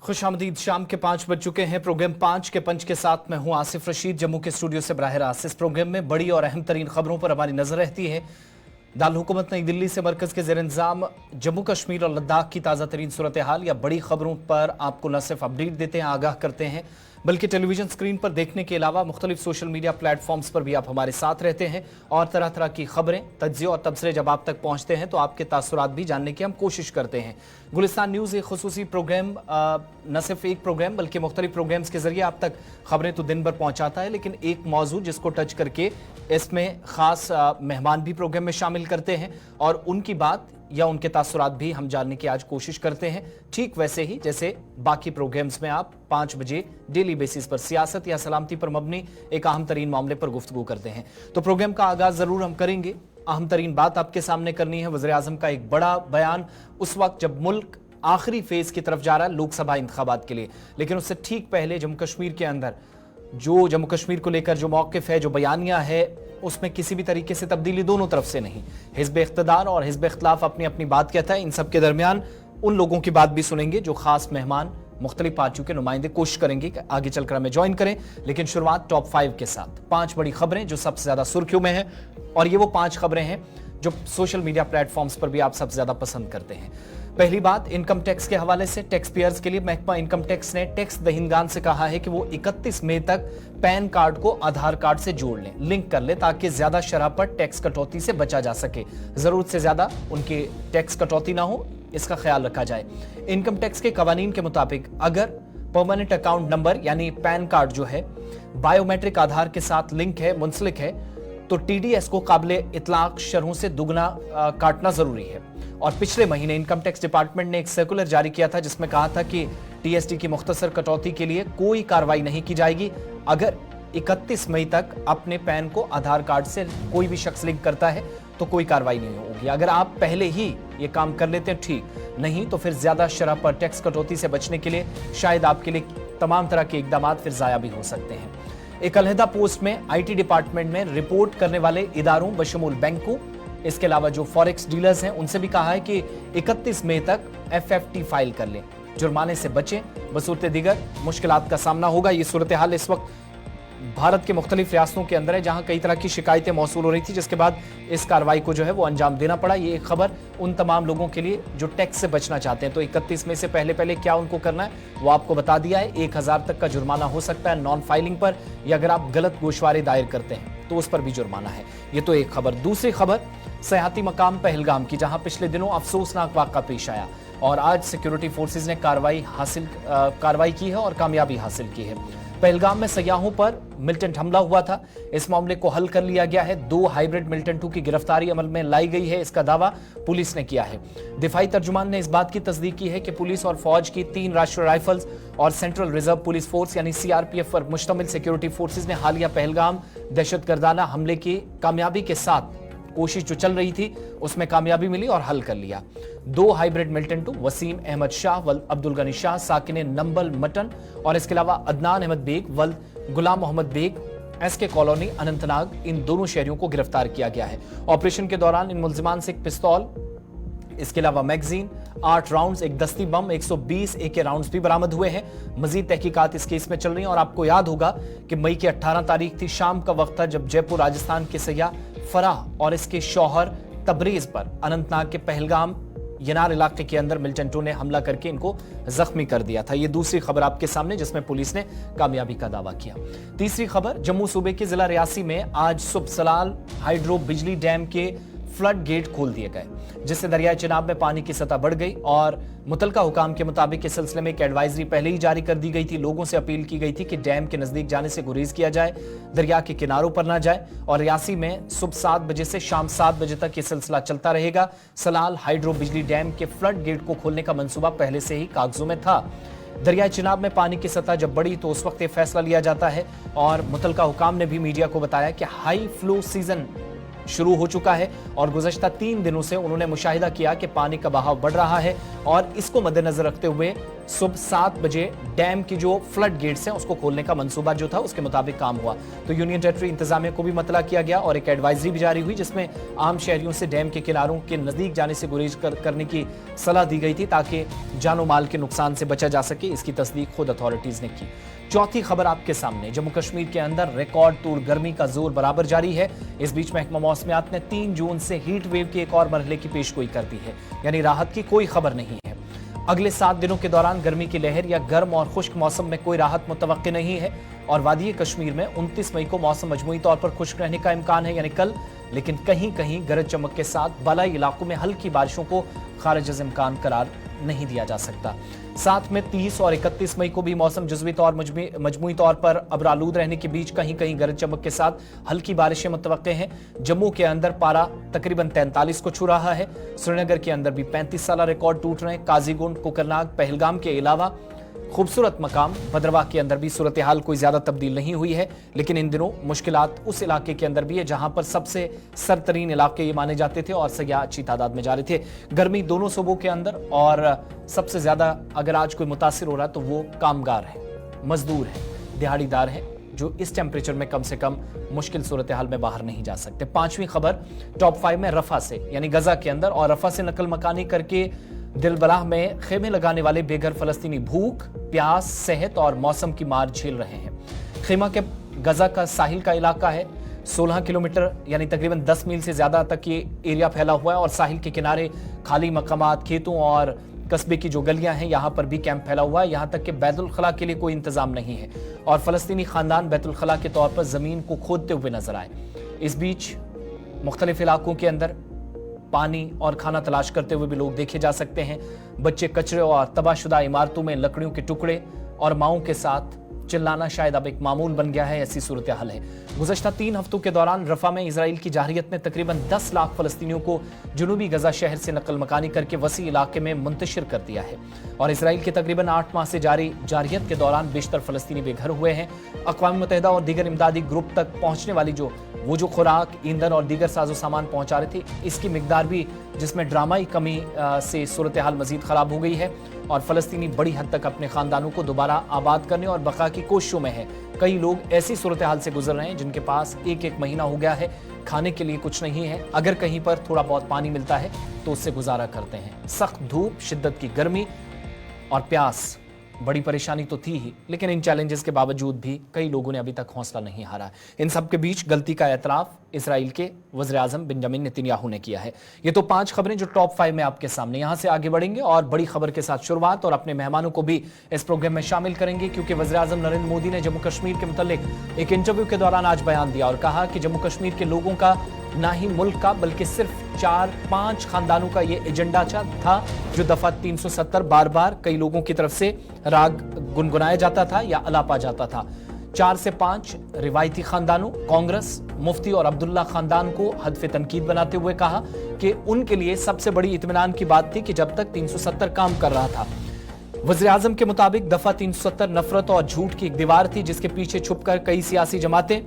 खुशामदीद। शाम के 5 बज चुके हैं। प्रोग्राम 5 के पंच के साथ मैं हूं आसिफ रशीद, जम्मू के स्टूडियो से बराह रास्त। इस प्रोग्राम में बड़ी और अहम तरीन खबरों पर हमारी नजर रहती है। दारुल हुकूमत नई दिल्ली से मरकज के ज़ेर इंतजाम जम्मू कश्मीर और लद्दाख की ताज़ा तरीन सूरत हाल या बड़ी खबरों पर आपको न सिर्फ अपडेट देते हैं, आगाह करते हैं, बल्कि टेलीविजन स्क्रीन पर देखने के अलावा मुख्तलिफ सोशल मीडिया प्लेटफॉर्म्स पर भी आप हमारे साथ रहते हैं और तरह तरह की खबरें, तज्ज़िये और तबसरे जब आप तक पहुंचते हैं तो आपके तासुरात भी जानने की हम कोशिश करते हैं। गुलिस्तान न्यूज़ एक खुसूसी प्रोग्राम, न सिर्फ एक प्रोग्राम बल्कि मुख्तलिफ प्रोग्राम्स के जरिए आप तक खबरें तो दिन भर पहुंचाता है, लेकिन एक मौजू जिसको टच करके इसमें खास मेहमान भी प्रोग्राम में शामिल करते हैं और उनकी बात या उनके तासुरात भी हम जानने की आज कोशिश करते हैं। ठीक वैसे ही जैसे बाकी प्रोग्राम्स में आप 5 बजे डेली बेसिस पर सियासत या सलामती पर मबनी एक अहम तरीन मामले पर गुफ्तगू करते हैं। तो प्रोग्राम का आगाज जरूर हम करेंगे। अहम तरीन बात आपके सामने करनी है वज़ीर आज़म का एक बड़ा बयान उस वक्त जब मुल्क आखिरी फेज की तरफ जा रहा है लोकसभा इंतखाबात के लिए, लेकिन उससे ठीक पहले जम्मू कश्मीर के अंदर जो जम्मू कश्मीर को लेकर जो मौक़िफ़ है, जो बयानिया है, उसमें किसी भी तरीके से तब्दीली दोनों तरफ से नहीं। हिज़्ब इख्तिदार और हिज़्ब इख्तिलाफ अपनी अपनी बात कहता है। इन सब के दरमियान उन लोगों की बात भी सुनेंगे जो खास मेहमान मुख्तलिफ पार्टियों के नुमाइंदे कोशिश करेंगे कि आगे चलकर हमें ज्वाइन करें। लेकिन शुरुआत टॉप 5 के साथ 5 बड़ी खबरें जो सबसे ज्यादा सुर्खियों में हैं, और ये वो 5 खबरें हैं जो सोशल मीडिया प्लेटफॉर्म्स पर भी आप सबसे ज्यादा पसंद करते हैं। पहली बात इनकम टैक्स के हवाले से। टैक्स पेयर्स के लिए महकमा इनकम टैक्स ने टैक्स दहिंदगान से कहा है कि वो 31 मई तक पैन कार्ड को आधार कार्ड से जोड़ लें, लिंक कर लें, ताकि ज्यादा शरह पर टैक्स कटौती से बचा जा सके। जरूरत से ज्यादा उनकी टैक्स कटौती ना हो, इसका ख्याल रखा जाए। इनकम टैक्स के कवानीन के मुताबिक अगर परमानेंट अकाउंट नंबर यानी पैन कार्ड जो है बायोमेट्रिक आधार के साथ लिंक है, मुंसलिक है, तो टीडीएस को काबिले इतलाक शरहों से दुगना काटना जरूरी है। और पिछले महीने इनकम टैक्स डिपार्टमेंट ने एक सर्कुलर जारी किया था जिसमें कहा था कि टीएसटी की मुख्तसर कटौती के लिए कोई कार्रवाई नहीं की जाएगी अगर 31 मई तक अपने पैन को आधार कार्ड से कोई भी शख्स लिंक करता है तो कोई कार्रवाई नहीं होगी। अगर आप पहले ही ये काम कर लेते हैं ठीक, नहीं तो फिर ज्यादा शरह पर टैक्स कटौती से बचने के लिए शायद आपके लिए तमाम तरह के इकदाम फिर जाया भी हो सकते हैं। एक अलहदा पोस्ट में आईटी डिपार्टमेंट में रिपोर्ट करने वाले इदारों बशमूल बैंकों, इसके अलावा जो फॉरेक्स डीलर्स हैं, उनसे भी कहा है कि 31 मई तक एफएफटी फाइल कर लें, जुर्माने से बचें, बसूरत दीगर मुश्किलात का सामना होगा। ये सूरत हाल इस वक्त भारत के मुख्तलिफ रियासतों के अंदर है जहां कई तरह की शिकायतें मौसूल हो रही थी, जिसके बाद इस कार्रवाई को जो है वो अंजाम देना पड़ा। ये एक खबर उन तमाम लोगों के लिए जो टैक्स से बचना चाहते हैं। तो 31 मई से पहले पहले क्या उनको करना है वो आपको बता दिया है। 1000 तक का जुर्माना हो सकता है नॉन फाइलिंग पर, या अगर आप गलत गोशवारे दायर करते हैं तो उस पर भी जुर्माना है। ये तो एक खबर। दूसरी खबर सयाहती मकाम पहलगाम की, जहां पिछले दिनों अफसोसनाक वाक़ा पेश आया और आज सिक्योरिटी फोर्सेज ने कार्रवाई की है और कामयाबी हासिल की है। पहलगाम में सयाहों पर मिलिटेंट हमला हुआ था। इस मामले को हल कर लिया गया है। 2 हाइब्रिड मिलिटेंटों की गिरफ्तारी अमल में लाई गई है, इसका दावा पुलिस ने किया है। दिफाई तर्जुमान ने इस बात की तस्दीक की है कि पुलिस और फौज की 3 राष्ट्रीय राइफल्स और सेंट्रल रिजर्व पुलिस फोर्स यानी सीआरपीएफ पर मुश्तमिल सिक्योरिटी फोर्सेज ने हालिया पहलगाम दहशतगर्दाना हमले की कामयाबी के साथ कोशिश जो चल रही थी उसमें कामयाबी मिली और हल कर लिया। 2 हाइब्रिड मिलिटेंटों वसीम अहमद शाह वल अब्दुल गनी शाह साकिन नंबल मटन और इसके अलावा अदनान अहमद बेग वल गुलाम मोहम्मद बेग एसके कॉलोनी अनंतनाग, इन दोनों शहरियों को गिरफ्तार किया गया है। ऑपरेशन के दौरान इन मुल्जिमान से एक पिस्तौल, इसके अलावा मैगजीन, 8 राउंड्स, एक दस्ती बम, 120 एके राउंड्स भी बरामद हुए हैं। मजीद तहकीकात इस केस में चल रही हैं। और आपको याद होगा कि मई की 18 तारीख थी, शाम का वक्त था जब जयपुर राजस्थान के सयाह फराह और इसके शौहर तबरेज पर अनंतनाग के पहलगाम यनार इलाके के अंदर मिलिटेंटों ने हमला करके इनको जख्मी कर दिया था। ये दूसरी खबर आपके सामने जिसमें पुलिस ने कामयाबी का दावा किया। तीसरी खबर जम्मू सूबे के जिला रियासी में आज सुबह सलाल हाइड्रो बिजली डैम के फ्लड गेट खोल दिए गए, जिससे दरियाई चिनाब में पानी की सतह बढ़ गई और मुतलका हुकाम के मुताबिक इस सिलसिले में एक एडवाइजरी पहले ही जारी कर दी गई थी। लोगों से अपील की गई थी कि डैम के नजदीक जाने से गुरेज किया जाए, दरिया के किनारों पर ना जाए। और रियासी में सुबह 7 बजे से शाम 7 बजे तक ये सिलसिला चलता रहेगा। सलाल हाइड्रो बिजली डैम के फ्लड गेट को खोलने का मंसूबा पहले से ही कागजों में था। दरियाई चिनाब में पानी की सतह जब बढ़ी तो उस वक्त ये फैसला लिया जाता है और मुतलका हुकाम ने भी मीडिया को बताया कि हाई फ्लो सीजन शुरू हो चुका है और गुज़श्ता 3 दिनों से उन्होंने मुशाहिदा किया कि पानी का बहाव बढ़ रहा है और इसको मद्देनजर रखते हुए सुबह 7 बजे डैम की जो फ्लड गेट्स हैं उसको खोलने का मंसूबा जो था उसके मुताबिक काम हुआ। तो यूनियन टेरिटरी इंतजामिया को भी मतला किया गया और एक एडवाइजरी भी जारी हुई जिसमें आम शहरियों से डैम के किनारों के नजदीक जाने से गुरेज करने की सलाह दी गई थी ताकि जानो माल के नुकसान से बचा जा सके। इसकी तस्दीक खुद अथॉरिटीज ने की। चौथी खबर आपके सामने, जम्मू कश्मीर के अंदर रिकॉर्ड तोड़ गर्मी का जोर बराबर जारी है। इस बीच महकमा मौसमियात ने 3 जून से हीट वेव के एक और मरहले की पेशगोई कर दी है, यानी राहत की कोई खबर नहीं है। अगले 7 दिनों के दौरान गर्मी की लहर या गर्म और खुश्क मौसम में कोई राहत मुतवक्की नहीं है और वादी कश्मीर में 29 मई को मौसम मजमूई तौर पर खुश्क रहने का इम्कान है, यानी कल, लेकिन कहीं कहीं गरज चमक के साथ बालाई इलाकों में हल्की बारिशों को खारिज इम्कान करार नहीं दिया जा सकता। साथ में 30 और 31 मई को भी मौसम जुज़वी तौर मजमूई तौर पर अबरालूद रहने के बीच कहीं कहीं गरज चमक के साथ हल्की बारिशें मुतवक्के हैं। जम्मू के अंदर पारा तकरीबन 43 को छू रहा है। श्रीनगर के अंदर भी 35 साला रिकॉर्ड टूट रहे हैं। काजीगुंड, कोकरनाग, पहलगाम के अलावा खूबसूरत मकाम भद्रवाह के अंदर भी सूरत हाल कोई ज्यादा तब्दील नहीं हुई है, लेकिन इन दिनों मुश्किलात उस इलाके के अंदर भी है जहां पर सबसे सरतरीन इलाके ये माने जाते थे और सयाह अच्छी तादाद में जा रहे थे। गर्मी दोनों सूबों के अंदर और सबसे ज्यादा अगर आज कोई मुतासिर हो रहा है तो वो कामगार है, मजदूर है, दिहाड़ीदार है, जो इस टेम्परेचर में कम से कम मुश्किल सूरत हाल में बाहर नहीं जा सकते। 5वीं खबर टॉप 5 में रफा से, यानी गजा के अंदर और रफा से नकल मकानी करके दिलबराह में खेमे लगाने वाले बेघर फलस्तीनी भूख, प्यास, सेहत और मौसम की मार झेल रहे हैं। खेमा के गजा का साहिल का इलाका है। 16 किलोमीटर यानी तकरीबन 10 मील से ज्यादा तक ये एरिया फैला हुआ है और साहिल के किनारे खाली मकामात, खेतों और कस्बे की जो गलियां हैं यहां पर भी कैंप फैला हुआ है। यहां तक कि बैतुल खला के लिए कोई इंतजाम नहीं है और फलस्तीनी खानदान बैतुल खला के तौर पर जमीन को खोदते हुए नजर आए। इस बीच मुख्तलिफ इलाकों के अंदर पानी और खाना तलाश करते हुए भी लोग देखे जा सकते हैं। बच्चे कचरे और तबाहशुदा इमारतों में लकड़ियों के टुकड़े और माओं के साथ चिल्लाना शायद अब एक मामूल बन गया है, ऐसी सूरत हाल है। गुज़श्ता 3 हफ्तों के दौरान रफा में इजराइल की जारहियत ने तकरीबन 10 लाख फलस्तीनियों को जुनूबी गजा शहर से नकल मकानी करके वसी इलाके में मुंतशिर कर दिया है और इसराइल के तकरीबन 8 माह से जारी जारहियत के दौरान बेशतर फलस्तीनी बेघर हुए हैं। अक़वाम मुत्तहिदा और दीगर इमदादी ग्रुप तक पहुंचने वाली वो जो खुराक, ईंधन और दीगर साजो सामान पहुंचा रहे थे, इसकी मिकदार भी जिसमें ड्रामाई कमी से सूरत हाल मजीद खराब हो गई है और फलस्तीनी बड़ी हद तक अपने खानदानों को दोबारा आबाद करने और बका की कोशिशों में है। कई लोग ऐसी सूरत हाल से गुजर रहे हैं जिनके पास एक महीना हो गया है, खाने के लिए कुछ नहीं है, अगर कहीं पर थोड़ा बहुत पानी मिलता है तो उससे गुजारा करते हैं। सख्त धूप, शिद्दत की गर्मी और प्यास बड़ी परेशानी तो थी ही, लेकिन इन चैलेंजेस के बावजूद भी कई लोगों ने अभी तक हौसला नहीं हारा। इन सब के बीच गलती का एतराफ इसराइल के वज़ीर आज़म बेंजामिन नेतन्याहू ने किया है। ये तो 5 खबरें जो टॉप 5 में आपके सामने। यहां से आगे बढ़ेंगे और बड़ी खबर के साथ शुरुआत और अपने मेहमानों को भी इस प्रोग्राम में शामिल करेंगे, क्योंकि वज़ीर आज़म नरेंद्र मोदी ने जम्मू कश्मीर के मुतालिक एक इंटरव्यू के दौरान आज बयान दिया और कहा कि जम्मू कश्मीर के लोगों का ना ही मुल्क का बल्कि सिर्फ 4-5 खानदानों का ये एजेंडा था जो दफा 370 बार बार कई लोगों की तरफ से राग गुनगुनाया जाता था या अलापा जाता था। 4 से 5 रिवायती खानदानों, कांग्रेस, मुफ्ती और अब्दुल्ला खानदान को हदफ तनकीद बनाते हुए कहा कि उनके लिए सबसे बड़ी इत्मीनान की बात थी कि जब तक 370 काम कर रहा था। वज़ीर आज़म के मुताबिक दफा 370 नफरत और झूठ की एक दीवार थी जिसके पीछे छुपकर कई सियासी जमातें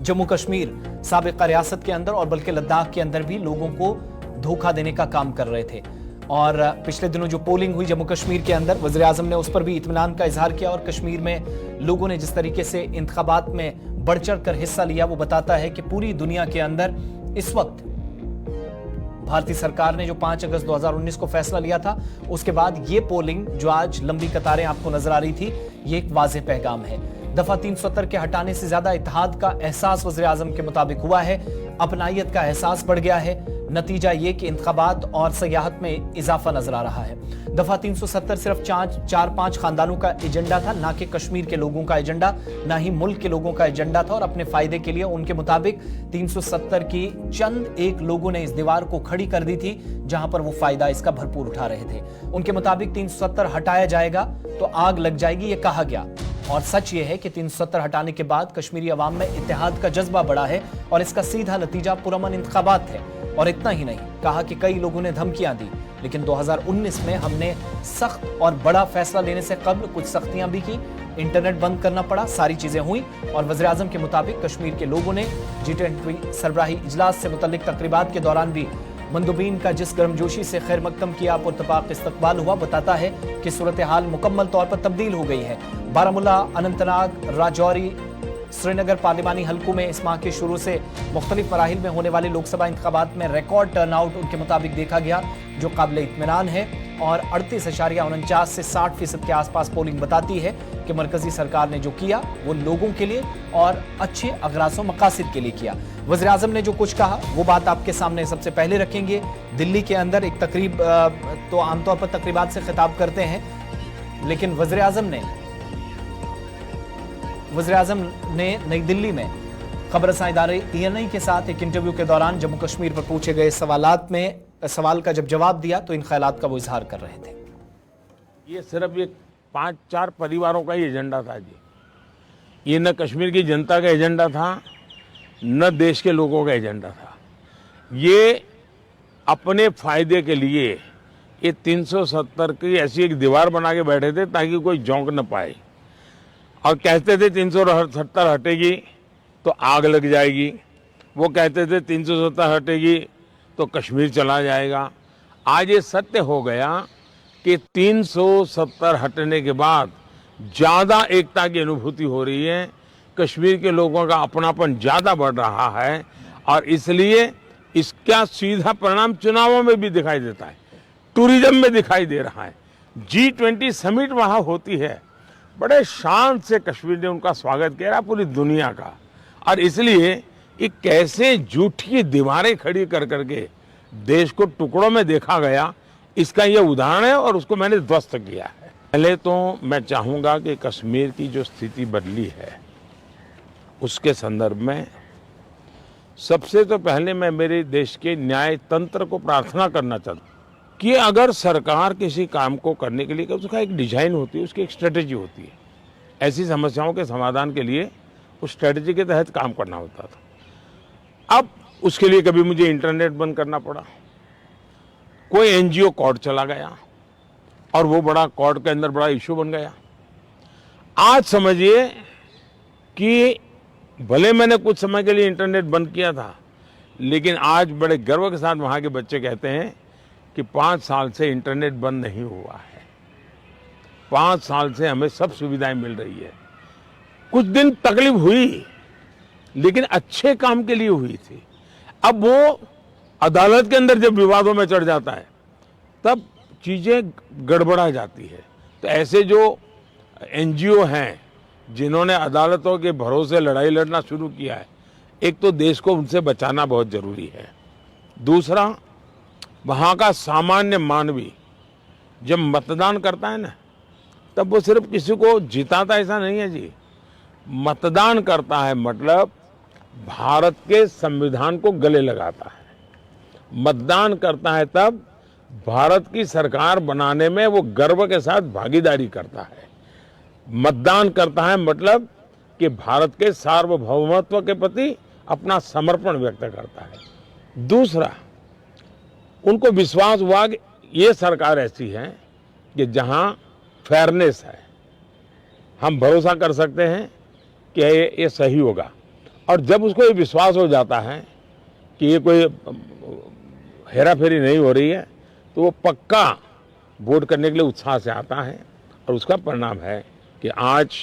जम्मू कश्मीर साबिक़ा रियासत के अंदर और बल्कि लद्दाख के अंदर भी लोगों को धोखा देने का काम कर रहे थे। और पिछले दिनों जो पोलिंग हुई जम्मू कश्मीर के अंदर, वज़ीर आज़म ने उस पर भी इत्मीनान का इजहार किया और कश्मीर में लोगों ने जिस तरीके से इंतखाबात में बढ़ चढ़ कर हिस्सा लिया वो बताता है कि पूरी दुनिया के अंदर इस वक्त भारतीय सरकार ने जो 5 अगस्त 2019 को फैसला लिया था उसके बाद ये पोलिंग जो आज लंबी कतारें आपको नजर आ रही थी, ये एक वाज़ेह पैगाम है। दफा 370 के हटाने से ज्यादा इत्तेहाद का एहसास वज़ीर आज़म के मुताबिक हुआ है, अपनाइयत का एहसास बढ़ गया है। नतीजा ये कि इंतखाबात और सयाहत में इजाफा नजर आ रहा है। दफा 370 सिर्फ 4-5 खानदानों का एजेंडा था, ना कि कश्मीर के लोगों का एजेंडा, ना ही मुल्क के लोगों का एजेंडा था और अपने फायदे के लिए उनके मुताबिक 370 की चंद एक लोगों ने इस दीवार को खड़ी कर दी थी जहां पर वो फायदा इसका भरपूर उठा रहे थे। उनके मुताबिक 370 हटाया जाएगा तो आग लग जाएगी, ये कहा गया और सच ये है कि 370 हटाने के बाद कश्मीरी अवाम में इत्तेहाद का जज्बा बढ़ा है और इसका सीधा नतीजा पुरअमन इंतखाबात है। और इतना ही नहीं, कहा कि कई लोगों ने धमकियां दी, लेकिन 2019 में हमने सख्त और बड़ा फैसला लेने से कब्ल कुछ सख्तियां भी की, इंटरनेट बंद करना पड़ा, सारी चीजें हुई और वज़ीर आज़म के मुताबिक कश्मीर के लोगों ने G20 सरबराही इजलास से मुतल्लिक तकरीबात के दौरान भी मंदुबीन का जिस गर्मजोशी से खैर मकदम किया पुरतपाक इस्तकबाल हुआ, बताता है कि सूरत हाल मुकम्मल तौर पर तब्दील हो गई है। बारामूला, अनंतनाग, राजौरी, श्रीनगर पार्लिमानी हलकों में इस माह के शुरू से मुख्तलिफ मराहिल में होने वाले लोकसभा इंतखाबात में रिकॉर्ड टर्नआउट उनके मुताबिक देखा गया, जो काबिल इत्मीनान है और 38.49 से 60% के आसपास पोलिंग बताती है कि मरकजी सरकार ने जो किया वो लोगों के लिए और अच्छे अगराज़ मकासद के लिए किया। वज़ीर आज़म ने जो कुछ कहा वो बात आपके सामने सबसे पहले रखेंगे। दिल्ली के अंदर एक तकरीब, तो आमतौर पर तकरीबात से खिताब करते हैं, लेकिन वज़ीर आज़म ने नई दिल्ली में खबरसां इदारे TNI के साथ एक इंटरव्यू के दौरान जम्मू कश्मीर पर पूछे गए सवाल का जब जवाब दिया तो इन ख्यालात का वो इजहार कर रहे थे। ये सिर्फ एक 5-4 परिवारों का ही एजेंडा था जी। ये न कश्मीर की जनता का एजेंडा था, न देश के लोगों का एजेंडा था। ये अपने फायदे के लिए ये 370 की ऐसी एक दीवार बना के बैठे थे ताकि कोई झोंक न पाए, और कहते थे 370 हटेगी तो आग लग जाएगी। वो कहते थे 370 हटेगी तो कश्मीर चला जाएगा। आज ये सत्य हो गया कि 370 हटने के बाद ज़्यादा एकता की अनुभूति हो रही है, कश्मीर के लोगों का अपनापन ज़्यादा बढ़ रहा है, और इसलिए इसका सीधा परिणाम चुनावों में भी दिखाई देता है, टूरिज्म में दिखाई दे रहा है। G20 समिट वहाँ होती है, बड़े शान से कश्मीर ने उनका स्वागत किया पूरी दुनिया का, और इसलिए ये कैसे झूठी दीवारें खड़ी कर करके देश को टुकड़ों में देखा गया, इसका ये उदाहरण है, और उसको मैंने ध्वस्त किया है। पहले तो मैं चाहूँगा कि कश्मीर की जो स्थिति बदली है उसके संदर्भ में सबसे तो पहले मैं मेरे देश के न्याय तंत्र को प्रार्थना करना चाहता हूँ कि अगर सरकार किसी काम को करने के लिए उसका एक डिजाइन होती है, उसकी एक स्ट्रेटेजी होती है, ऐसी समस्याओं के समाधान के लिए उस स्ट्रेटेजी के तहत काम करना होता था। अब उसके लिए कभी मुझे इंटरनेट बंद करना पड़ा, कोई NGO कोर्ट चला गया और वो बड़ा कोर्ट के अंदर बड़ा इशू बन गया। आज समझिए कि भले मैंने कुछ समय के लिए इंटरनेट बंद किया था, लेकिन आज बड़े गर्व के साथ वहाँ के बच्चे कहते हैं कि 5 साल से इंटरनेट बंद नहीं हुआ है, 5 साल से हमें सब सुविधाएं मिल रही है। कुछ दिन तकलीफ हुई, लेकिन अच्छे काम के लिए हुई थी। अब वो अदालत के अंदर जब विवादों में चढ़ जाता है तब चीज़ें गड़बड़ा जाती है। तो ऐसे जो NGO हैं जिन्होंने अदालतों के भरोसे लड़ाई लड़ना शुरू किया है, एक तो देश को उनसे बचाना बहुत ज़रूरी है। दूसरा, वहाँ का सामान्य मानवी जब मतदान करता है ना, तब वो सिर्फ किसी को जिताता ऐसा नहीं है जी। मतदान करता है मतलब भारत के संविधान को गले लगाता है। मतदान करता है तब भारत की सरकार बनाने में वो गर्व के साथ भागीदारी करता है। मतदान करता है मतलब कि भारत के सार्वभौमत्व के प्रति अपना समर्पण व्यक्त करता है। दूसरा, उनको विश्वास हुआ कि ये सरकार ऐसी है कि जहां फेयरनेस है, हम भरोसा कर सकते हैं कि ये सही होगा। और जब उसको ये विश्वास हो जाता है कि ये कोई हेरा फेरी नहीं हो रही है, तो वो पक्का वोट करने के लिए उत्साह से आता है। और उसका परिणाम है कि आज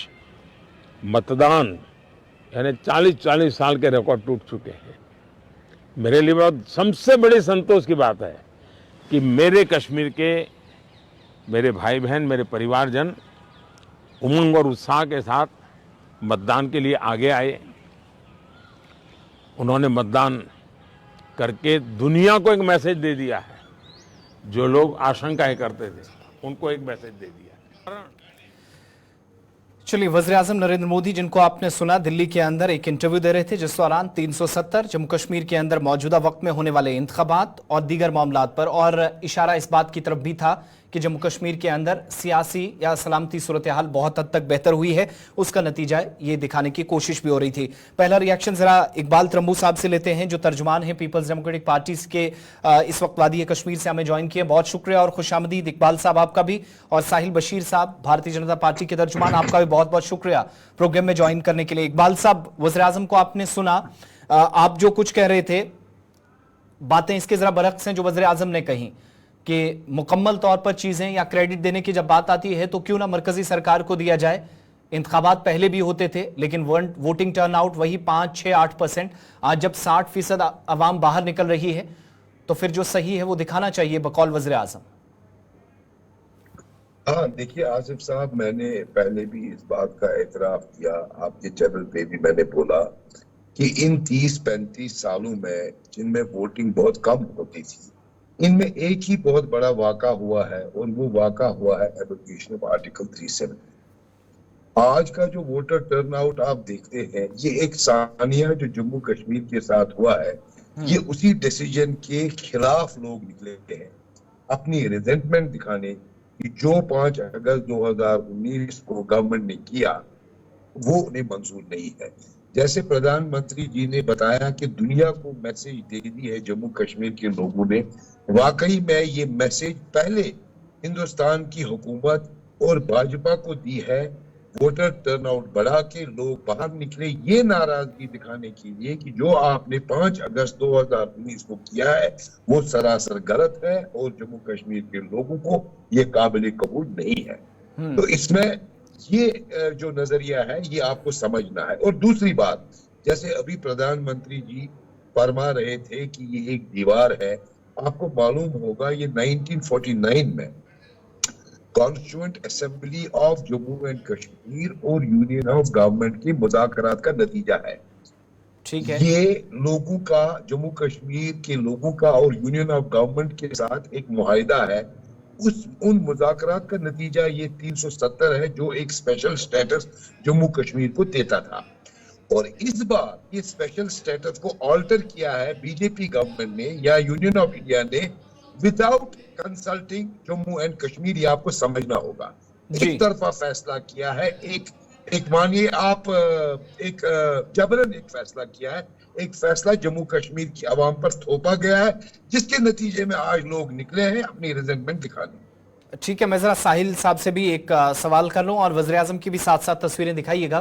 मतदान यानी 40-40 साल के रिकॉर्ड टूट चुके हैं। मेरे लिए बहुत सबसे बड़ी संतोष की बात है कि मेरे कश्मीर के मेरे भाई बहन, मेरे परिवारजन उमंग और उत्साह के साथ मतदान के लिए आगे आए। उन्होंने मतदान करके दुनिया को एक मैसेज दे दिया है। जो लोग आशंकाएं करते थे उनको एक मैसेज दे दिया। चलिए, वज़ीर आज़म नरेंद्र मोदी, जिनको आपने सुना, दिल्ली के अंदर एक इंटरव्यू दे रहे थे जिस दौरान 370 जम्मू कश्मीर के अंदर मौजूदा वक्त में होने वाले इंतखाबात और दीगर मामलात पर, और इशारा इस बात की तरफ भी था कि जम्मू कश्मीर के अंदर सियासी या सलामती सूरत हाल बहुत हद तक बेहतर हुई है, उसका नतीजा ये दिखाने की कोशिश भी हो रही थी। पहला रिएक्शन जरा इकबाल त्रंबू साहब से लेते हैं, जो तर्जुमान हैं पीपल्स डेमोक्रेटिक पार्टी के, इस वक्त वादी कश्मीर से हमें ज्वाइन किए। बहुत शुक्रिया और खुशामदीद इकबाल साहब आपका भी, और साहिल बशीर साहब भारतीय जनता पार्टी के तर्जुमान, आपका भी बहुत बहुत शुक्रिया प्रोग्राम में ज्वाइन करने के लिए। इकबाल साहब, वज़ीर आज़म को आपने सुना, आप जो कुछ कह रहे थे बातें इसके जरा बरक्स हैं जो वज़ीर आज़म ने कही कि मुकम्मल तौर पर चीजें या क्रेडिट देने की जब बात आती है तो क्यों ना मरकजी सरकार को दिया जाए। इंतखाबात पहले भी होते थे लेकिन वोटिंग टर्नआउट वही 5, 6, 8%। आज जब 60% अवाम बाहर निकल रही है तो फिर जो सही है वो दिखाना चाहिए बकौल वज़ीर आज़म। हाँ, देखिए आसिफ साहब, मैंने पहले भी इस बात का एतराफ किया, आपके चैनल पे भी मैंने बोला कि इन 30-35 सालों में जिनमें वोटिंग बहुत कम होती थी, इनमें एक ही बहुत बड़ा वाक़ा हुआ है और वो वाक़ा हुआ है एब्रोगेशन ऑफ आर्टिकल 370। आज का जो वोटर टर्नआउट आप देखते हैं, ये एक सानिया जो जम्मू कश्मीर के साथ हुआ है, ये उसी डिसीजन के खिलाफ लोग निकले हैं अपनी रिजेंटमेंट दिखाने कि जो 5 अगस्त 2019 को गवर्नमेंट ने किया वो उन्हें मंजूर नहीं है। जैसे प्रधानमंत्री जी ने बताया कि दुनिया को मैसेज दे दी है जम्मू कश्मीर के लोगों ने, वाकई में ये मैसेज पहले हिंदुस्तान की हुकूमत और भाजपा को दी है। वोटर टर्नआउट बढ़ा के लोग बाहर निकले ये नाराजगी दिखाने के लिए कि जो आपने 5 अगस्त 2019 को किया है वो सरासर गलत है और जम्मू कश्मीर के लोगों को ये काबिल कबूल नहीं है। तो इसमें ये जो नजरिया है ये आपको समझना है। और दूसरी बात, जैसे अभी प्रधानमंत्री जी फरमा रहे थे कि ये एक दीवार है, आपको मालूम होगा ये 1949 में constituent assembly of Jammu and Kashmir और यूनियन ऑफ गवर्नमेंट के मुज़ाकरात का नतीजा है। ठीक है, ये लोगों का, जम्मू कश्मीर के लोगों का और यूनियन ऑफ गवर्नमेंट के साथ एक मुआहिदा है। उन मुज़ाकरात का नतीजा ये 370 है जो एक स्पेशल स्टेटस जम्मू कश्मीर को देता था। और इस बार ये स्पेशल स्टेटस को ऑल्टर किया है बीजेपी गवर्नमेंट ने या यूनियन ऑफ इंडिया ने without consulting Jammu and Kashmir. ये आपको समझना होगा, एक तरफा फैसला किया है, एक मानिए आप एक जबरन एक फैसला किया है, एक फैसला जम्मू कश्मीर की आवाम पर थोपा गया है जिसके नतीजे में आज लोग निकले हैं अपनी रिजेंटमेंट दिखाने। ठीक है, मैं जरा साहिल साहब से भी एक सवाल कर लूं और वज़ीर आज़म की भी साथ साथ तस्वीरें दिखाइएगा।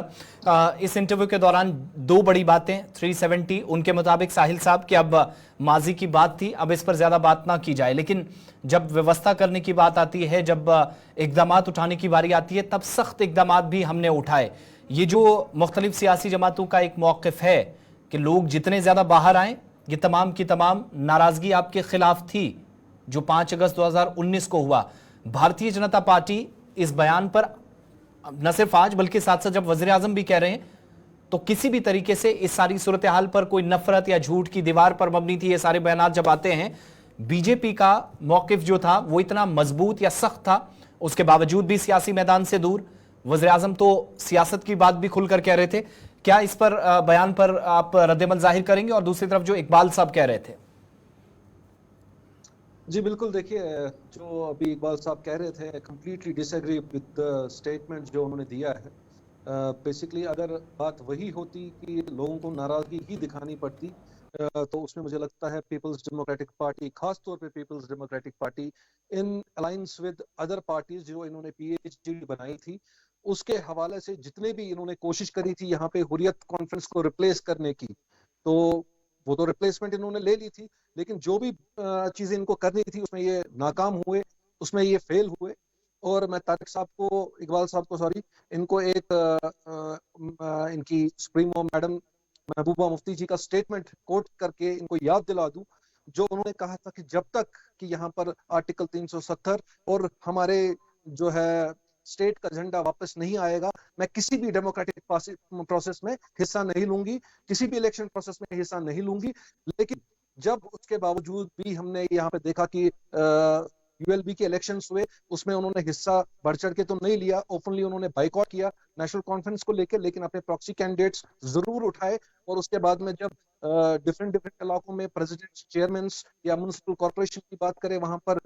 इस इंटरव्यू के दौरान दो बड़ी बातें 370 उनके मुताबिक साहिल साहब कि अब माजी की बात थी, अब इस पर ज्यादा बात ना की जाए, लेकिन जब व्यवस्था करने की बात आती है, जब इकदामात उठाने की बारी आती है तब सख्त इकदामात भी हमने उठाए। ये जो मुख्तलिफ सियासी जमातों का एक मौक़िफ़ है कि लोग जितने ज्यादा बाहर आए, ये तमाम की तमाम नाराजगी आपके खिलाफ थी जो 5 अगस्त 2019 को हुआ। भारतीय जनता पार्टी इस बयान पर न सिर्फ आज बल्कि साथ साथ जब वज़ीर आज़म भी कह रहे हैं तो किसी भी तरीके से इस सारी सूरत हाल पर कोई नफरत या झूठ की दीवार पर मबनी थी। ये सारे बयान जब आते हैं, बीजेपी का मौकिफ जो था वो इतना मजबूत या सख्त था, उसके बावजूद भी सियासी मैदान से दूर। वज़ीर आज़म तो सियासत की बात भी खुलकर कह रहे थे। क्या इस पर बयान पर आप रद्दमल जाहिर करेंगे? और दूसरी तरफ जो इकबाल साहब कह रहे थे। जी बिल्कुल, देखिए जो अभी इकबाल साहब कह रहे थे, completely disagree with the statement जो उन्होंने दिया है। बेसिकली अगर बात वही होती कि लोगों को नाराजगी ही दिखानी पड़ती तो उसमें मुझे लगता है पीपल्स डेमोक्रेटिक पार्टी, खास तौर पे people's democratic party in alliance with other parties जो इन्होंने पीएचडी बनाई थी, उसके हवाले से जितने भी इन्होंने कोशिश करी थी यहाँ पे हुर्रियत कॉन्फ्रेंस को रिप्लेस करने की, तो वो तो रिप्लेसमेंट इन्होंने ले ली थी, लेकिन जो भी चीजें इनको करनी थी उसमें ये नाकाम हुए, उसमें ये फेल हुए। और मैं तारिक साहब को, इकबाल साहब को सॉरी, इनको एक इनकी सुप्रीमो मैडम महबूबा मुफ्ती जी का स्टेटमेंट कोट करके इनको याद दिला दूं, जो उन्होंने कहा था कि जब तक कि यहाँ पर आर्टिकल 370 और हमारे जो है स्टेट का झंडा वापस नहीं आएगा, मैं किसी भी डेमोक्रेटिक प्रोसेस में हिस्सा नहीं लूंगी, किसी भी इलेक्शन प्रोसेस में हिस्सा नहीं लूंगी। लेकिन जब उसके बावजूद भी हमने यहाँ पे देखा कि यूएलबी के इलेक्शंस हुए, उसमें उन्होंने हिस्सा बढ़ चढ़ के तो नहीं लिया, ओपनली उन्होंने बाइकआउट किया नेशनल कॉन्फ्रेंस को लेकर, लेकिन अपने प्रॉक्सी कैंडिडेट्स जरूर उठाए। और उसके बाद में जब डिफरेंट इलाकों में प्रेसिडेंट, चेयरमैन या म्युनिसिपल कॉर्पोरेशन की बात करें, वहां पर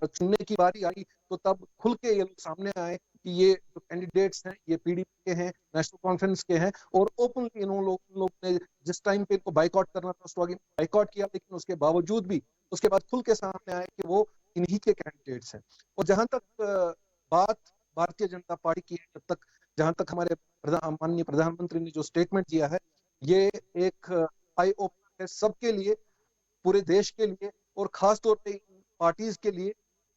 चुनने की बारी आई, तो तब खुल के ये लोग सामने आए कि ये जो कैंडिडेट्स हैं ये पीडीपी के हैं, नेशनल कॉन्फ्रेंस के हैं, और ओपनली इन्होंने लोग ने जिस टाइम पे इनको बाइकआउट करना था उस वक्त बाइकआउट किया, लेकिन उसके बावजूद भी उसके बाद खुल के सामने आए कि वो इन्हीं के कैंडिडेट्स हैं। और जहां तक बात भारतीय जनता पार्टी की है, जहां तक हमारे माननीय प्रधानमंत्री ने जो स्टेटमेंट दिया है, ये एक आई ओपनर है सबके लिए पूरे देश के लिए और खास तौर पे पार्टीज के लिए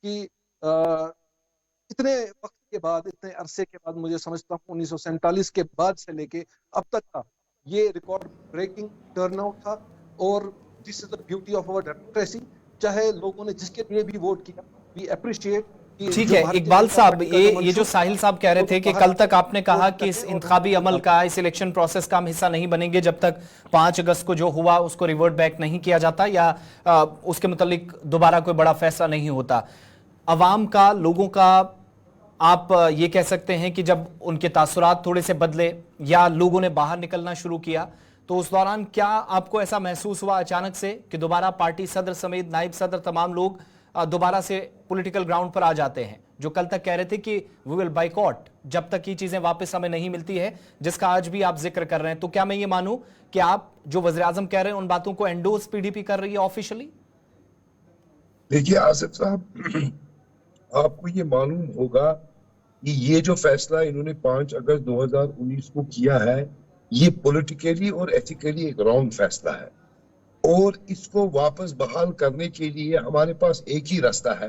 कि इतने वक्त के बाद, इतने अरसे के बाद, मुझे समझता हूँ 1947 के बाद से लेके अब तक का ये रिकॉर्ड ब्रेकिंग टर्नआउट था। और this is the beauty of our democracy. चाहे लोगों ने जिसके लिए भी वोट किया, वी अप्रिशिएट। ठीक है इकबाल साहब, ये जो साहिल साहब कह रहे थे कि कल तक आपने कहा कि इस इंतखाबी अमल का, इस इलेक्शन प्रोसेस का हम हिस्सा नहीं बनेंगे जब तक 5 अगस्त को जो हुआ उसको रिवर्ट बैक नहीं किया जाता या उसके मुतालिक दोबारा कोई बड़ा फैसला नहीं होता। अवाम का, लोगों का, आप ये कह सकते हैं कि जब उनके तासुरात थोड़े से बदले या लोगों ने बाहर निकलना शुरू किया, तो उस दौरान क्या आपको ऐसा महसूस हुआ अचानक से कि दोबारा पार्टी सदर समेत नायब सदर तमाम लोग दोबारा से पॉलिटिकल ग्राउंड पर आ जाते हैं, जो कल तक कह रहे थे कि वी विल बाइकॉट जब तक ये चीजें वापस हमें नहीं मिलती है, जिसका आज भी आप जिक्र कर रहे हैं? तो क्या मैं ये मानूं कि आप जो वज़ीर आज़म कह रहे हैं उन बातों को एंडोर्स पीडीपी कर रही है ऑफिशियली? देखिए आसिफ साहब, आपको ये मालूम होगा कि ये जो फैसला इन्होंने 5 अगस्त 2019 को किया है, ये पॉलिटिकली और एथिकली एक रॉन्ग फैसला है और इसको वापस बहाल करने के लिए हमारे पास एक ही रास्ता है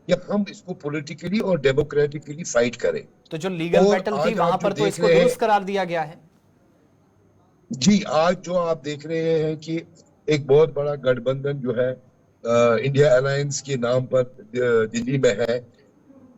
कि हम इसको पॉलिटिकली और डेमोक्रेटिकली फाइट करें। तो जो लीगल बैटल थी वहां पर तो इसको दुरुस्त करार दिया गया है। जी, आज जो आप देख रहे हैं कि एक बहुत बड़ा गठबंधन जो है इंडिया अलायंस के नाम पर दिल्ली में है,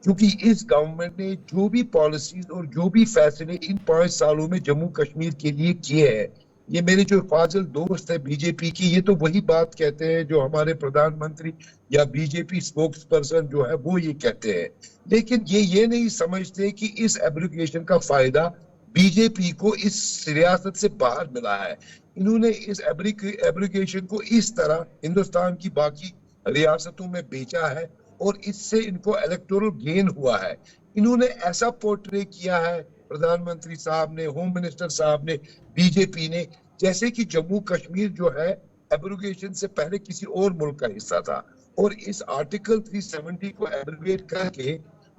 क्योंकि इस गवर्नमेंट ने जो भी पॉलिसीज और जो भी फैसले इन 5 सालों में जम्मू कश्मीर के लिए किए हैं, ये मेरे जो फाजिल दोस्त है बीजेपी की, ये तो वही बात कहते हैं जो हमारे प्रधानमंत्री या बीजेपी स्पोक्स पर्सन जो है वो ये कहते हैं, लेकिन ये नहीं समझते कि इस एब्रोगेशन का फायदा बीजेपी को इस रियासत से बाहर मिला है। इन्होंने इस एब्रोगेशन को इस तरह हिंदुस्तान की बाकी रियासतों में बेचा है और इससे इनको इलेक्टोरल गेन हुआ है। इन्होंने ऐसा पोर्ट्रे किया है प्रधानमंत्री साहब ने, होम मिनिस्टर साहब ने, बीजेपी ने, जैसे कि जम्मू कश्मीर जो है एब्रोगेशन से पहले किसी और मुल्क का हिस्सा था और इस आर्टिकल 370 को एब्रोगेट करके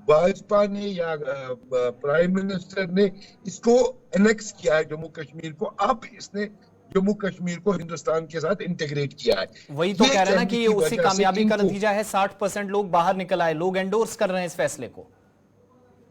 भाजपा ने या प्राइम मिनिस्टर ने इसको एनेक्स किया है जम्मू कश्मीर को। अब इसने जम्मू कश्मीर को हिंदुस्तान के साथ इंटीग्रेट किया है। वही तो कह रहे हैं ना कि ये उसी कामयाबी का नतीजा है। 60% लोग बाहर निकल आए, लोग एंडोर्स कर रहे हैं इस फैसले को।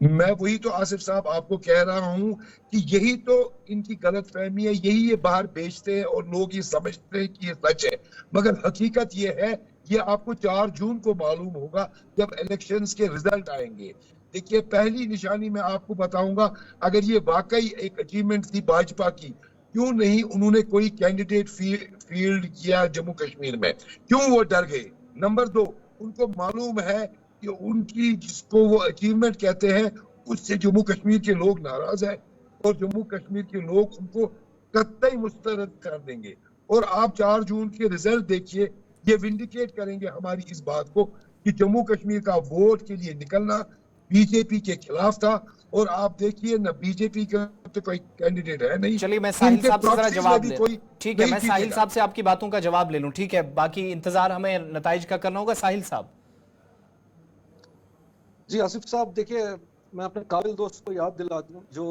मैं वही तो आसिफ साहब आपको कह रहा हूं कि यही तो इनकी गलतफहमी है, यही ये बाहर बेचते हैं और लोग ये समझते हैं कि ये सच है, मगर हकीकत ये है, ये आपको 4 जून को मालूम होगा जब इलेक्शंस के रिजल्ट आएंगे। देखिए, पहली निशानी मैं आपको बताऊंगा, अगर ये वाकई एक अचीवमेंट थी भाजपा की, क्यों नहीं उन्होंने कोई कैंडिडेट फील्ड किया जम्मू कश्मीर में? क्यों वो डर गए? नंबर 2, उनको मालूम है कि उनकी जिसको वो अचीवमेंट कहते हैं उससे जम्मू कश्मीर के लोग नाराज हैं और जम्मू कश्मीर के लोग उनको कतई मुस्तरद कर देंगे। और आप 4 जून के रिजल्ट देखिए, ये विंडिकेट करेंगे हमारी इस बात को कि जम्मू कश्मीर का वोट के लिए निकलना बीजेपी के खिलाफ था। और आप देखिए ना, बीजेपी का तो कोई कैंडिडेट है नहीं। चलिए मैं साहिल साहब से जरा जवाब ले, ठीक है, मैं साहिल साहब से आपकी बातों का जवाब ले लूं, ठीक है, बाकी इंतजार हमें नताइज का करना होगा। साहिल साहब। जी आसिफ साहब, देखिए मैं अपने काबिल दोस्त को याद दिला दूं जो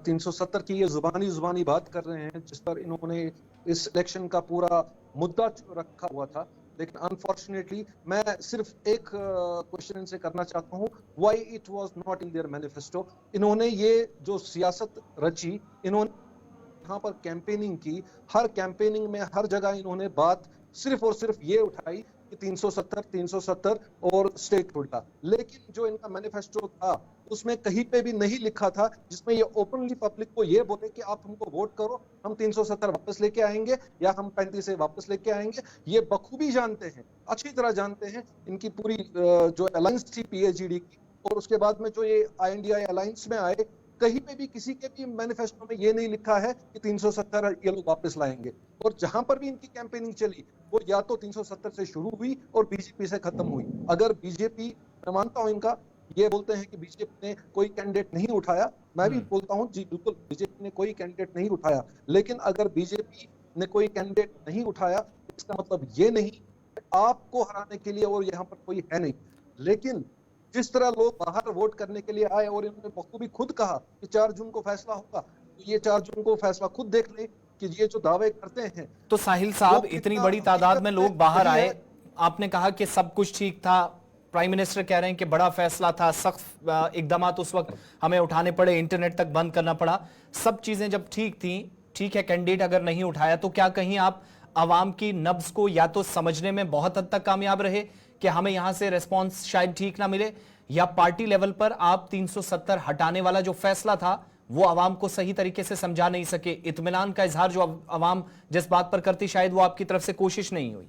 370 की ये जुबानी बात कर रहे हैं, जिस पर इन्होंने इस इलेक्शन का पूरा मुद्दा रखा हुआ था, लेकिन अनफॉर्चुनेटली मैं सिर्फ एक क्वेश्चन इनसे करना चाहता हूँ, why it was not in their manifesto. इन्होंने ये जो सियासत रची, इन्होंने यहाँ पर कैंपेनिंग की, हर कैंपेनिंग में हर जगह इन्होंने बात सिर्फ और सिर्फ ये उठाई कि 370 और स्टेटहुड का, लेकिन जो इनका मैनिफेस्टो था उसमें कहीं पे भी नहीं लिखा था जिसमें ये ओपनली पब्लिक को ये बोले कि आप हमको वोट करो, हम 370 वापस लेके आएंगे या हम 35 से वापस लेके आएंगे। ये बखूबी जानते हैं, अच्छी तरह जानते हैं इनकी पूरी जो अलायंस थी पीएचडी की, और उसके बाद में जो ये INDI अलायंस में आए, कहीं पे भी किसी के भी मैनिफेस्टो में ये नहीं लिखा है कि 370 ये लोग वापस लाएंगे। और जहां पर भी इनकी कैंपेनिंग चली वो या तो 370 से शुरू हुई और बीजेपी से खत्म हुई। अगर बीजेपी, मैं मानता हूं इनका, ये बोलते हैं कि बीजेपी ने कोई कैंडिडेट नहीं उठाया, मैं भी बोलता हूं जी बिल्कुल बीजेपी ने कोई कैंडिडेट नहीं उठाया, लेकिन अगर बीजेपी ने कोई कैंडिडेट नहीं उठाया इसका मतलब ये नहीं कि आपको हराने के लिए और यहाँ पर कोई है नहीं। लेकिन जिस तरह लोग बाहर वोट करने के लिए आए और इन्होंने बखूबी खुद कहा कि 4 जून को फैसला होगा, तो ये 4 जून को फैसला खुद देख ले कि ये जो दावे करते हैं। तो साहिल साहब, वो इतनी कितना बड़ी तादाद में हकीकत लोग बाहर वही आए, है। आपने कहा कि सब कुछ ठीक था, प्राइम मिनिस्टर कह रहे हैं कि बड़ा फैसला था, सख्त इकदामात उस वक्त हमें उठाने पड़े, इंटरनेट तक बंद करना पड़ा, सब चीजें जब ठीक थी, ठीक है कैंडिडेट अगर नहीं उठाया तो क्या कहीं आप आवाम की नब्ज को या तो समझने में बहुत हद तक कामयाब रहे कि हमें यहां से रिस्पॉन्स शायद ठीक ना मिले, या पार्टी लेवल पर आप 370 हटाने वाला जो फैसला था वो आवाम को सही तरीके से समझा नहीं सके, इत्मीनान का इजहार जो आवाम जिस बात पर करती शायद वो आपकी तरफ से कोशिश नहीं हुई?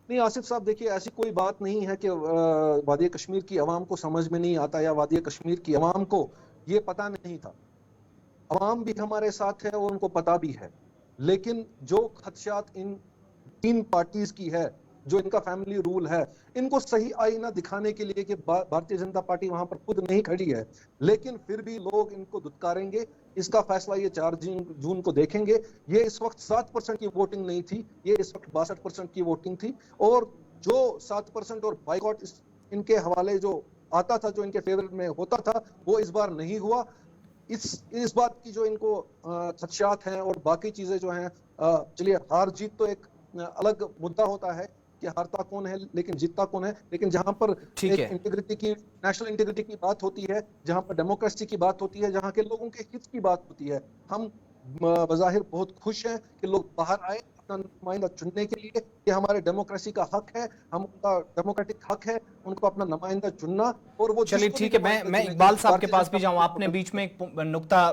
नहीं आसिफ साहब, देखिए ऐसी कोई बात नहीं है कि वादी कश्मीर की आवाम को समझ में नहीं आता या वादी कश्मीर की आवाम को ये पता नहीं था। आवाम भी हमारे साथ है और उनको पता भी है, लेकिन जो खदशात इन तीन पार्टीज की है, जो इनका फैमिली रूल है, इनको सही आईना दिखाने के लिए कि भारतीय जनता पार्टी वहां पर खुद नहीं खड़ी है, लेकिन फिर भी लोग इनको दुत्कारेंगे। इसका फैसला ये 4 जून को देखेंगे। ये इस वक्त 7% की वोटिंग नहीं थी, ये इस वक्त 62% की वोटिंग थी, और जो 7% और बाइकआउट इनके हवाले जो आता था, जो इनके फेवर में होता था, वो इस बार नहीं हुआ। इस बात की जो इनको खदशात हैं और बाकी चीजें जो हैं, चलिए हार जीत तो एक अलग मुद्दा होता है कि हारता कौन है लेकिन जीतता कौन है, लेकिन जहां पर एक इंटीग्रिटी की, नेशनल इंटीग्रिटी की बात होती है, जहां पर डेमोक्रेसी की बात होती है, जहां के लोगों के हित की बात होती है, हम बज़ाहिर बहुत खुश हैं कि लोग बाहर आए अपना नुमाइंदा चुनने के लिए, कि हमारे डेमोक्रेसी का हक है, हम उनका डेमोक्रेटिक हक है उनको अपना नुमाइंदा चुनना। और वो चलिए ठीक है, मैं इकबाल साहब के पास भी जाऊं। आपने बीच में एक नुक्ता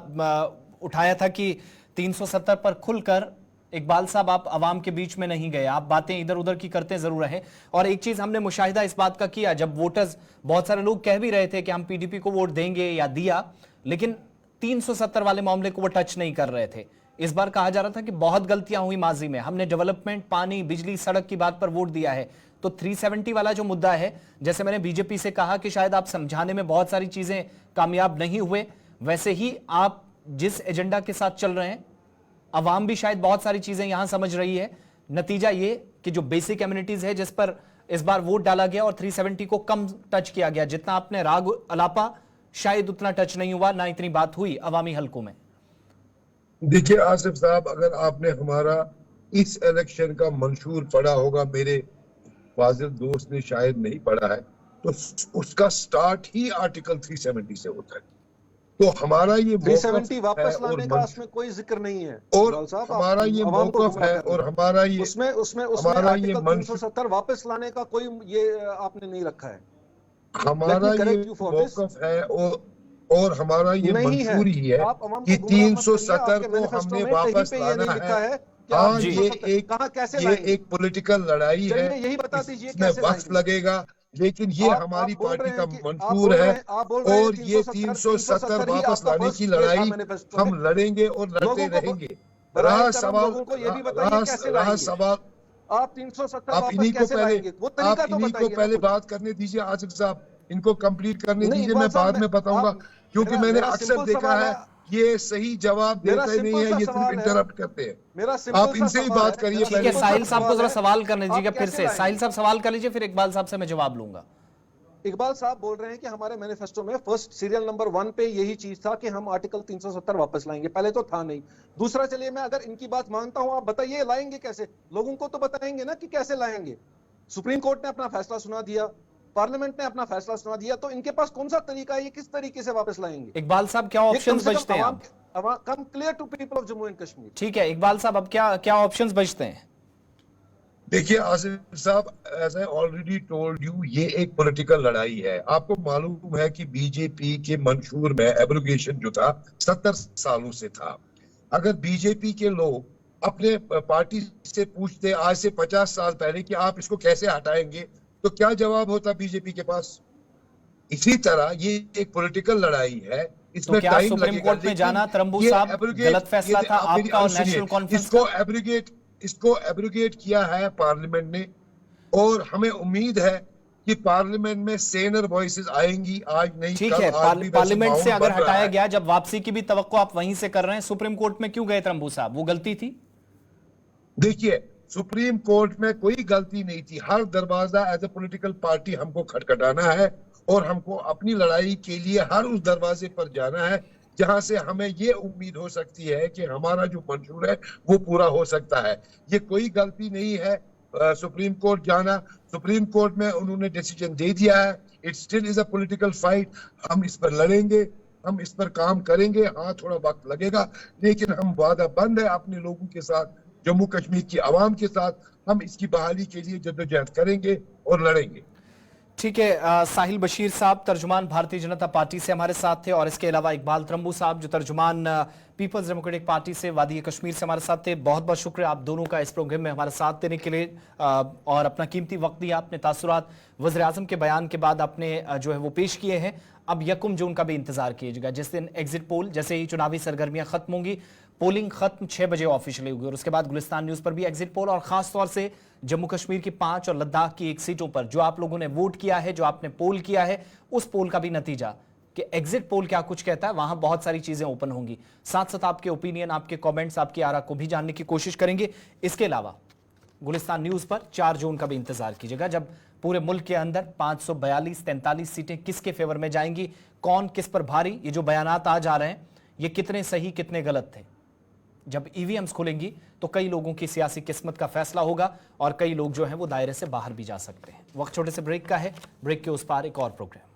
उठाया था कि 370 पर खुलकर इकबाल साहब आप अवाम के बीच में नहीं गए, आप बातें इधर उधर की करते जरूर रहे, और एक चीज हमने मुशाहिदा इस बात का किया, जब वोटर्स, बहुत सारे लोग कह भी रहे थे कि हम पीडीपी को वोट देंगे या दिया, लेकिन 370 वाले मामले को वो टच नहीं कर रहे थे। इस बार कहा जा रहा था कि बहुत गलतियां हुई माजी में, हमने डेवलपमेंट, पानी, बिजली, सड़क की बात पर वोट दिया है। तो 370 वाला जो मुद्दा है, जैसे मैंने बीजेपी से कहा कि शायद आप समझाने में बहुत सारी चीजें कामयाब नहीं हुए, वैसे ही आप जिस एजेंडा के साथ चल रहे हैं, अवाम भी शायद बहुत सारी चीजें यहां समझ रही है। नतीजा ये कि जो बेसिक कम्युनिटीज है जिस पर इस बार वोट डाला गया और 370 को कम टच किया गया, जितना आपने राग अलापा शायद उतना टच नहीं हुआ, ना इतनी बात हुई अवामी हलकों में। देखिए आसिफ साहब, अगर आपने हमारा इस इलेक्शन का मंशूर पढ़ा होगा, मेरे फाजिल दोस्त ने शायद नहीं पढ़ा है, तो उसका स्टार्ट ही आर्टिकल 370 से होता है। तो हमारा ये 370 वापस लाने का इसमें कोई जिक्र नहीं है, और हमारा ये मौक़िफ़ है, और हमारा ये उसमें हमारा ये 370 वापस लाने का कोई ये आपने नहीं रखा है। हमारा ये मौक़िफ़ है और हमारा ये मंशूर ही है कि 370 को हमने वापस लाना है। हाँ, ये एक पॉलिटिकल लड़ाई है, इसमें वक्त लगेगा, लेकिन ये हमारी पार्टी का मंशूर है, और ये 370 वापस लाने की लड़ाई हम लड़ेंगे और लड़ते रहेंगे। रहा सवाल आप 370 आप इन्हीं को पहले बात करने दीजिए आसिफ साहब, इनको कंप्लीट करने दीजिए, मैं बाद में बताऊंगा, क्योंकि मैंने अक्सर देखा है ये सही जवाब देते नहीं है, ये सिर्फ इंटरप्ट करते हैं। आप इनसे ही बात करिए। ठीक है, साहिल साहब को जरा सवाल करने दीजिएगा फिर से। साहिल साहब सवाल कर लीजिए, फिर इकबाल साहब से मैं जवाब लूंगा। इकबाल साहब बोल रहे हैं कि हमारे मैनिफेस्टो में फर्स्ट सीरियल नंबर 1 पे यही चीज था कि हम आर्टिकल 370 वापस लाएंगे, पहले तो था नहीं। दूसरा, चलिए मैं अगर इनकी बात मानता हूं, आप बताइए लाएंगे कैसे? लोगों को तो बताएंगे ना कि कैसे लाएंगे। सुप्रीम कोर्ट ने अपना फैसला सुना दिया, पार्लियामेंट ने अपना फैसला सुना दिया, तो इनके पास कौन सा तरीका है, ये किस तरीके से वापस लाएंगे? इकबाल साहब क्या ऑप्शंस बचते हैं? Come clear to people of Jammu and Kashmir. ठीक है इकबाल साहब, अब क्या ऑप्शंस बचते हैं? देखिए आसिफ साहब, as I already told you, ये एक पॉलिटिकल लड़ाई है। आपको मालूम है कि बीजेपी के मंशूर में एब्रोगेशन जो था 70 सालों से था। अगर बीजेपी के लोग अपने पार्टी से पूछते आज से 50 साल पहले कि आप इसको कैसे हटाएंगे, तो क्या जवाब होता बीजेपी के पास? इसी तरह ये एक पॉलिटिकल लड़ाई है, इसमें तो टाइम सुप्रीम कोर्ट में जाना तरम्बू साहब गलत फैसला था आपका और नेशनल कॉन्फ्रेंस का? इसको एब्रोगेट किया है पार्लियामेंट ने, और हमें उम्मीद है कि पार्लियामेंट में सेनर वॉइसेस आएंगी, आज नहीं ठीक है। पार्लियामेंट से अगर हटाया गया, जब वापसी की भी तवक्को आप वहीं से कर रहे हैं, सुप्रीम कोर्ट में क्यों गए तरम्बू साहब? वो गलती थी? देखिए, सुप्रीम कोर्ट में कोई गलती नहीं थी। हर दरवाजा एज ए पॉलिटिकल पार्टी हमको खटखटाना है, और हमको अपनी लड़ाई के लिए हर उस दरवाजे पर जाना है जहां से हमें ये उम्मीद हो सकती है कि हमारा जो मंशूर है वो पूरा हो सकता है। ये कोई गलती नहीं है सुप्रीम कोर्ट जाना। सुप्रीम कोर्ट में उन्होंने डिसीजन दे दिया है। It still is a political fight. हम इस पर लड़ेंगे, हम इस पर काम करेंगे। हाँ, थोड़ा वक्त लगेगा, लेकिन हम वादा बंद है अपने लोगों के साथ, जम्मू कश्मीर की आवाम के साथ। हम इसकी बहाली के लिए जद्दोजहद करेंगे और लड़ेंगे। ठीक है, साहिल बशीर साहब तर्जुमान भारतीय जनता पार्टी से हमारे साथ थे, और इसके अलावा इकबाल त्रंबू साहब जो तर्जुमान पीपल्स डेमोक्रेटिक पार्टी से वादी कश्मीर से हमारे साथ थे। बहुत बहुत शुक्रिया आप दोनों का इस प्रोग्राम में हमारे साथ देने के लिए, और अपना कीमती वक्त दिया। अपने तासुरात वज़ीर आज़म के बयान के बाद आपने जो है वो पेश किए हैं। अब 1 जून का भी इंतजार कीजिएगा, जिस दिन एग्जिट पोल, जैसे ही चुनावी सरगर्मियां खत्म होंगी, पोलिंग खत्म 6 बजे ऑफिशियली होगी, और उसके बाद गुलिस्तान न्यूज पर भी एग्जिट पोल, और खासतौर से जम्मू कश्मीर की 5 और लद्दाख की 1 सीटों पर जो आप लोगों ने वोट किया है, जो आपने पोल किया है, उस पोल का भी नतीजा कि एग्जिट पोल क्या कुछ कहता है। वहां बहुत सारी चीजें ओपन होंगी। साथ साथ आपके ओपिनियन, आपके कमेंट्स, आपकी आरा को भी जानने की कोशिश करेंगे। इसके अलावा गुलिस्तान न्यूज पर 4 जून का भी इंतजार कीजिएगा, जब पूरे मुल्क के अंदर 542-43 सीटें किसके फेवर में जाएंगी, कौन किस पर भारी। ये जो बयानात आज आ रहे हैं, ये कितने सही कितने गलत थे। जब ईवीएम्स खुलेंगी तो कई लोगों की सियासी किस्मत का फैसला होगा, और कई लोग जो हैं वो दायरे से बाहर भी जा सकते हैं। वक्त छोटे से ब्रेक का है, ब्रेक के उस पार एक और प्रोग्राम।